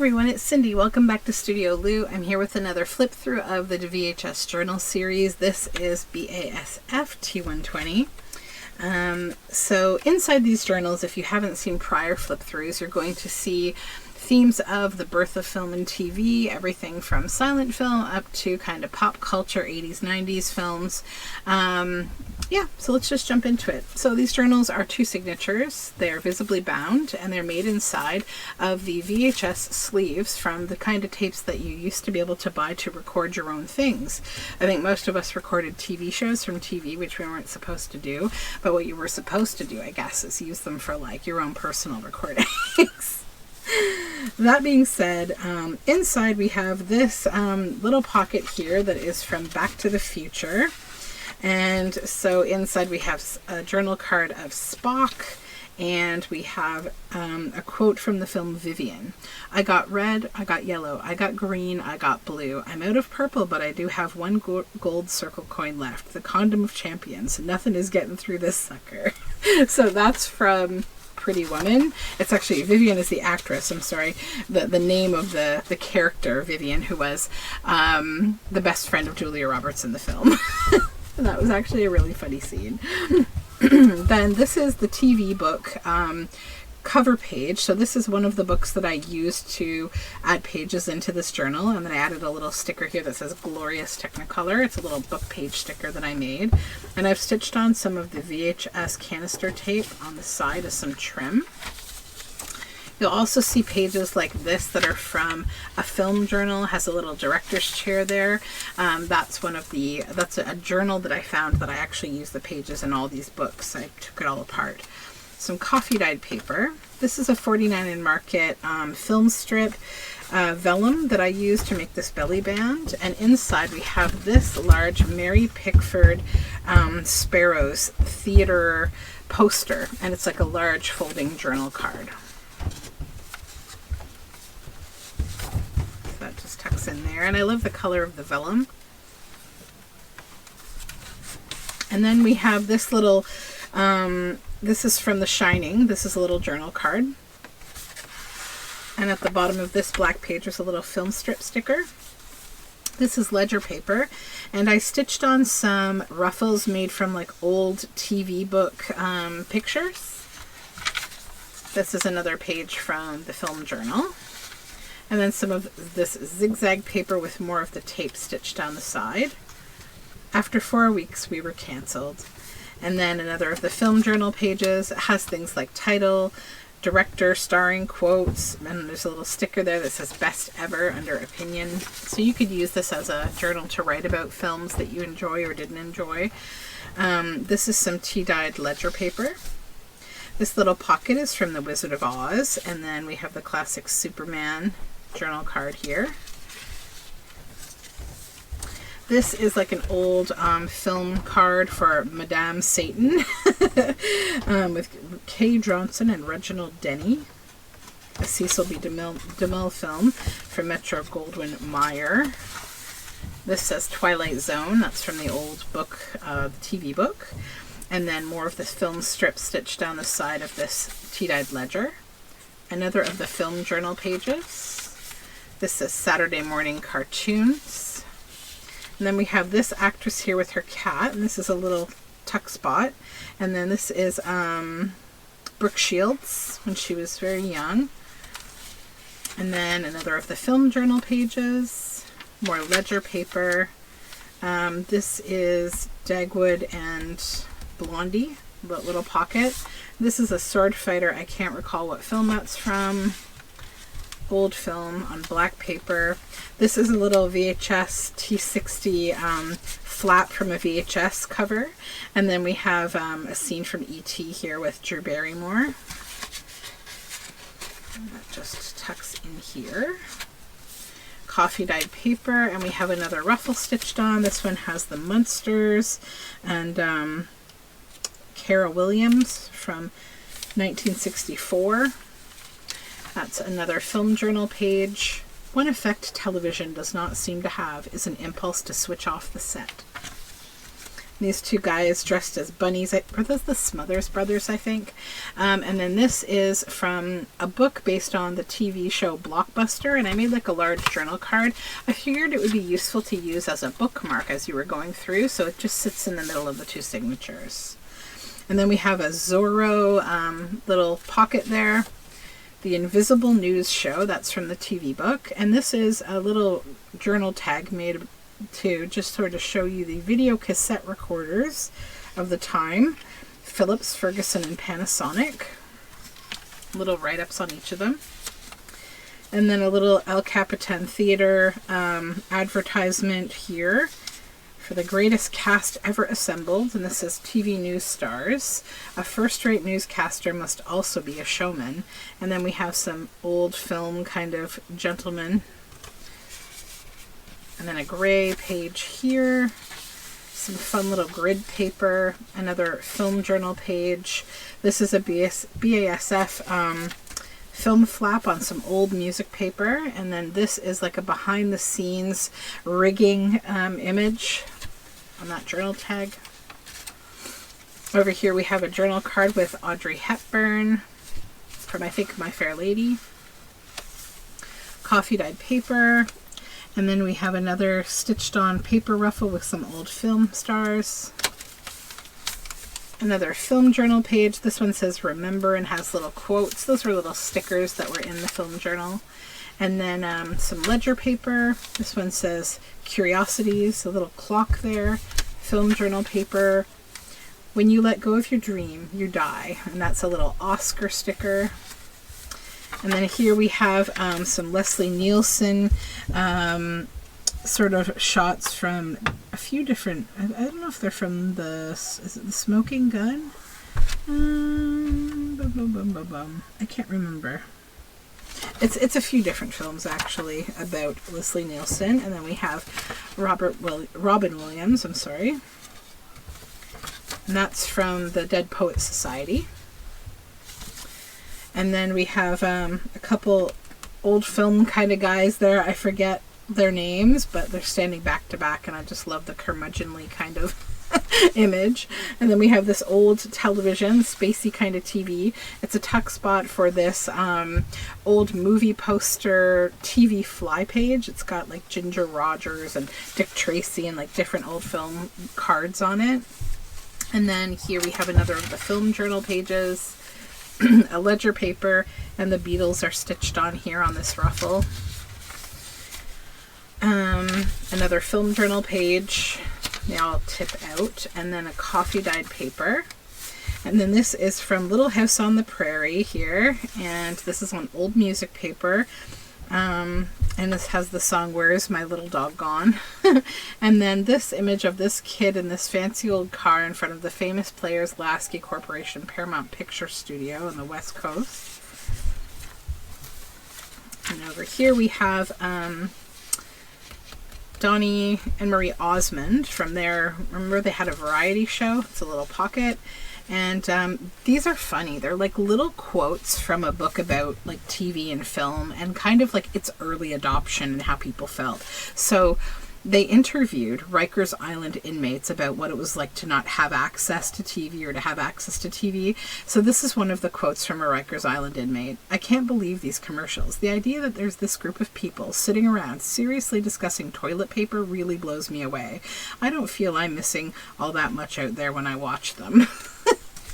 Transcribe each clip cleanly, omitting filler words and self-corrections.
everyone, it's Cindy. Welcome back to Studioloo. I'm here with another flip through of the VHS journal series. This is BASF T-120. So inside these journals, if you haven't seen prior flip throughs, you're going to see themes of the birth of film and TV, everything from silent film up to kind of pop culture, 80s, 90s films. So let's just jump into it. So these journals are two signatures. They are visibly bound and they're made inside of the VHS sleeves from the kind of tapes that you used to be able to buy to record your own things. I think most of us recorded TV shows from TV, which we weren't supposed to do, but what you were supposed to do, I guess, is use them for like your own personal recordings. That being said, inside we have this little pocket here that is from Back to the Future. And so inside we have a journal card of Spock, and we have a quote from the film Vivian. I got red, I got yellow, I got green, I got blue. I'm out of purple, but I do have one gold circle coin left. The condom of champions. Nothing is getting through this sucker. So that's from Pretty Woman. It's actually, Vivian is the actress, I'm sorry, the name of the character, Vivian, who was the best friend of Julia Roberts in the film. And that was actually a really funny scene. Then this is the TV book cover page. So this is one of the books that I used to add pages into this journal, and then I added a little sticker here that says Glorious Technicolor. It's a little book page sticker that I made, and I've stitched on some of the VHS canister tape on the side as some trim. You'll also see pages like this that are from a film journal. It has a little director's chair there. That's a journal that I found that I actually use the pages in all these books. I took it all apart. Some coffee dyed paper. This is a 49 in Market film strip vellum that I used to make this belly band. And inside we have this large Mary Pickford Sparrows theater poster. And it's like a large folding journal card. That just tucks in there, and I love the color of the vellum. And then we have this little this is from The Shining. This is a little journal card, and at the bottom of this black page is a little film strip sticker. This is ledger paper, and I stitched on some ruffles made from like old TV book pictures. This is another page from the film journal. And then some of this zigzag paper with more of the tape stitched down the side. After 4 weeks, we were canceled. And then another of the film journal pages has things like title, director, starring quotes, and there's a little sticker there that says best ever under opinion. So you could use this as a journal to write about films that you enjoy or didn't enjoy. This is some tea-dyed ledger paper. This little pocket is from The Wizard of Oz, and then we have the classic Superman journal card here. This is like an old film card for Madame Satan with Kay Johnson and Reginald Denny. A Cecil B. DeMille film from Metro-Goldwyn-Mayer. This says Twilight Zone. That's from the old book, the TV book. And then more of the film strip stitched down the side of this tea-dyed ledger. Another of the film journal pages. This is Saturday Morning Cartoons. And then we have this actress here with her cat, and this is a little tuck spot. And then this is Brooke Shields when she was very young. And then another of the film journal pages. More ledger paper. This is Dagwood and Blondie, little pocket. This is a sword fighter. I can't recall what film that's from. Old film on black paper. This is a little VHS T60 flap from a VHS cover. And then we have a scene from E.T. here with Drew Barrymore. And that just tucks in here. Coffee dyed paper, and we have another ruffle stitched on. This one has the Munsters and Kara Williams from 1964. That's another film journal page. One effect television does not seem to have is an impulse to switch off the set. These two guys dressed as bunnies. Were those the Smothers Brothers, I think? And then this is from a book based on the TV show Blockbuster, and I made like a large journal card. I figured it would be useful to use as a bookmark as you were going through, so it just sits in the middle of the two signatures. And then we have a Zorro little pocket there. The Invisible News Show, that's from the TV book. And this is a little journal tag made to just sort of show you the video cassette recorders of the time. Philips, Ferguson, and Panasonic. Little write-ups on each of them. And then a little El Capitan Theater advertisement here for the greatest cast ever assembled. And this says TV news stars. A first-rate newscaster must also be a showman. And then we have some old film kind of gentlemen. And then a gray page here, some fun little grid paper, another film journal page. This is a BASF film flap on some old music paper. And then this is like a behind the scenes rigging image on that journal tag. Over here we have a journal card with Audrey Hepburn from, I think, My Fair Lady. Coffee dyed paper. And then we have another stitched on paper ruffle with some old film stars. Another film journal page. This one says remember and has little quotes. Those were little stickers that were in the film journal. And then some ledger paper. This one says curiosities, a little clock there. Film journal paper. When you let go of your dream, you die. And that's a little Oscar sticker. And then here we have some Leslie Nielsen sort of shots from a few different, I don't know if they're from is it the Smoking Gun? I can't remember. It's a few different films actually about Leslie Nielsen. And then we have Robin Williams, I'm sorry. And that's from the Dead Poets Society. And then we have a couple old film kind of guys there. I forget their names, but they're standing back to back, and I just love the curmudgeonly kind of image. And then we have this old television, spacey kind of TV. It's a tuck spot for this old movie poster TV fly page. It's got like Ginger Rogers and Dick Tracy and like different old film cards on it. And then here we have another of the film journal pages. A ledger paper, and the Beatles are stitched on here on this ruffle. Another film journal page, they all tip out, and then a coffee dyed paper. And then this is from Little House on the Prairie here, and this is on old music paper. And this has the song Where's My Little Dog Gone? And then this image of this kid in this fancy old car in front of the famous Players Lasky Corporation Paramount Picture Studio on the West Coast. And over here we have Donnie and Marie Osmond from their, remember they had a variety show? It's a little pocket. And these are funny. They're like little quotes from a book about like TV and film and kind of like its early adoption and how people felt. So they interviewed Rikers Island inmates about what it was like to not have access to TV or to have access to TV. So this is one of the quotes from a Rikers Island inmate. I can't believe these commercials. The idea that there's this group of people sitting around seriously discussing toilet paper really blows me away. I don't feel I'm missing all that much out there when I watch them.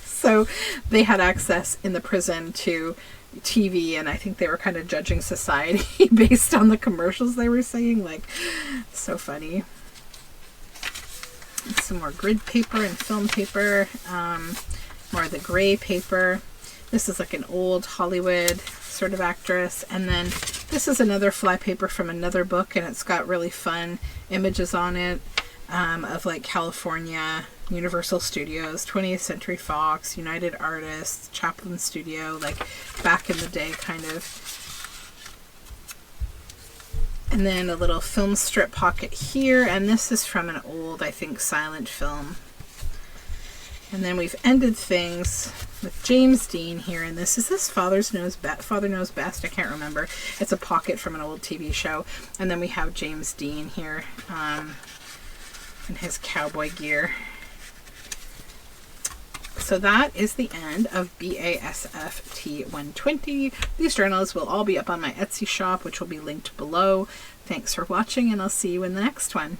So they had access in the prison to TV, and I think they were kind of judging society based on the commercials they were saying. Like, so funny. Some more grid paper and film paper. More of the gray paper. This is like an old Hollywood sort of actress. And then this is another fly paper from another book, and it's got really fun images on it of like California, Universal Studios, 20th Century Fox, United Artists, Chaplin Studio, like back in the day kind of. And then a little film strip pocket here, and this is from an old, I think, silent film. And then we've ended things with James Dean here, and this is this Father Knows Best, I can't remember. It's a pocket from an old TV show. And then we have James Dean here in his cowboy gear. so that is the end of BASF T-120. These journals will all be up on my Etsy shop, which will be linked below. Thanks for watching, and I'll see you in the next one.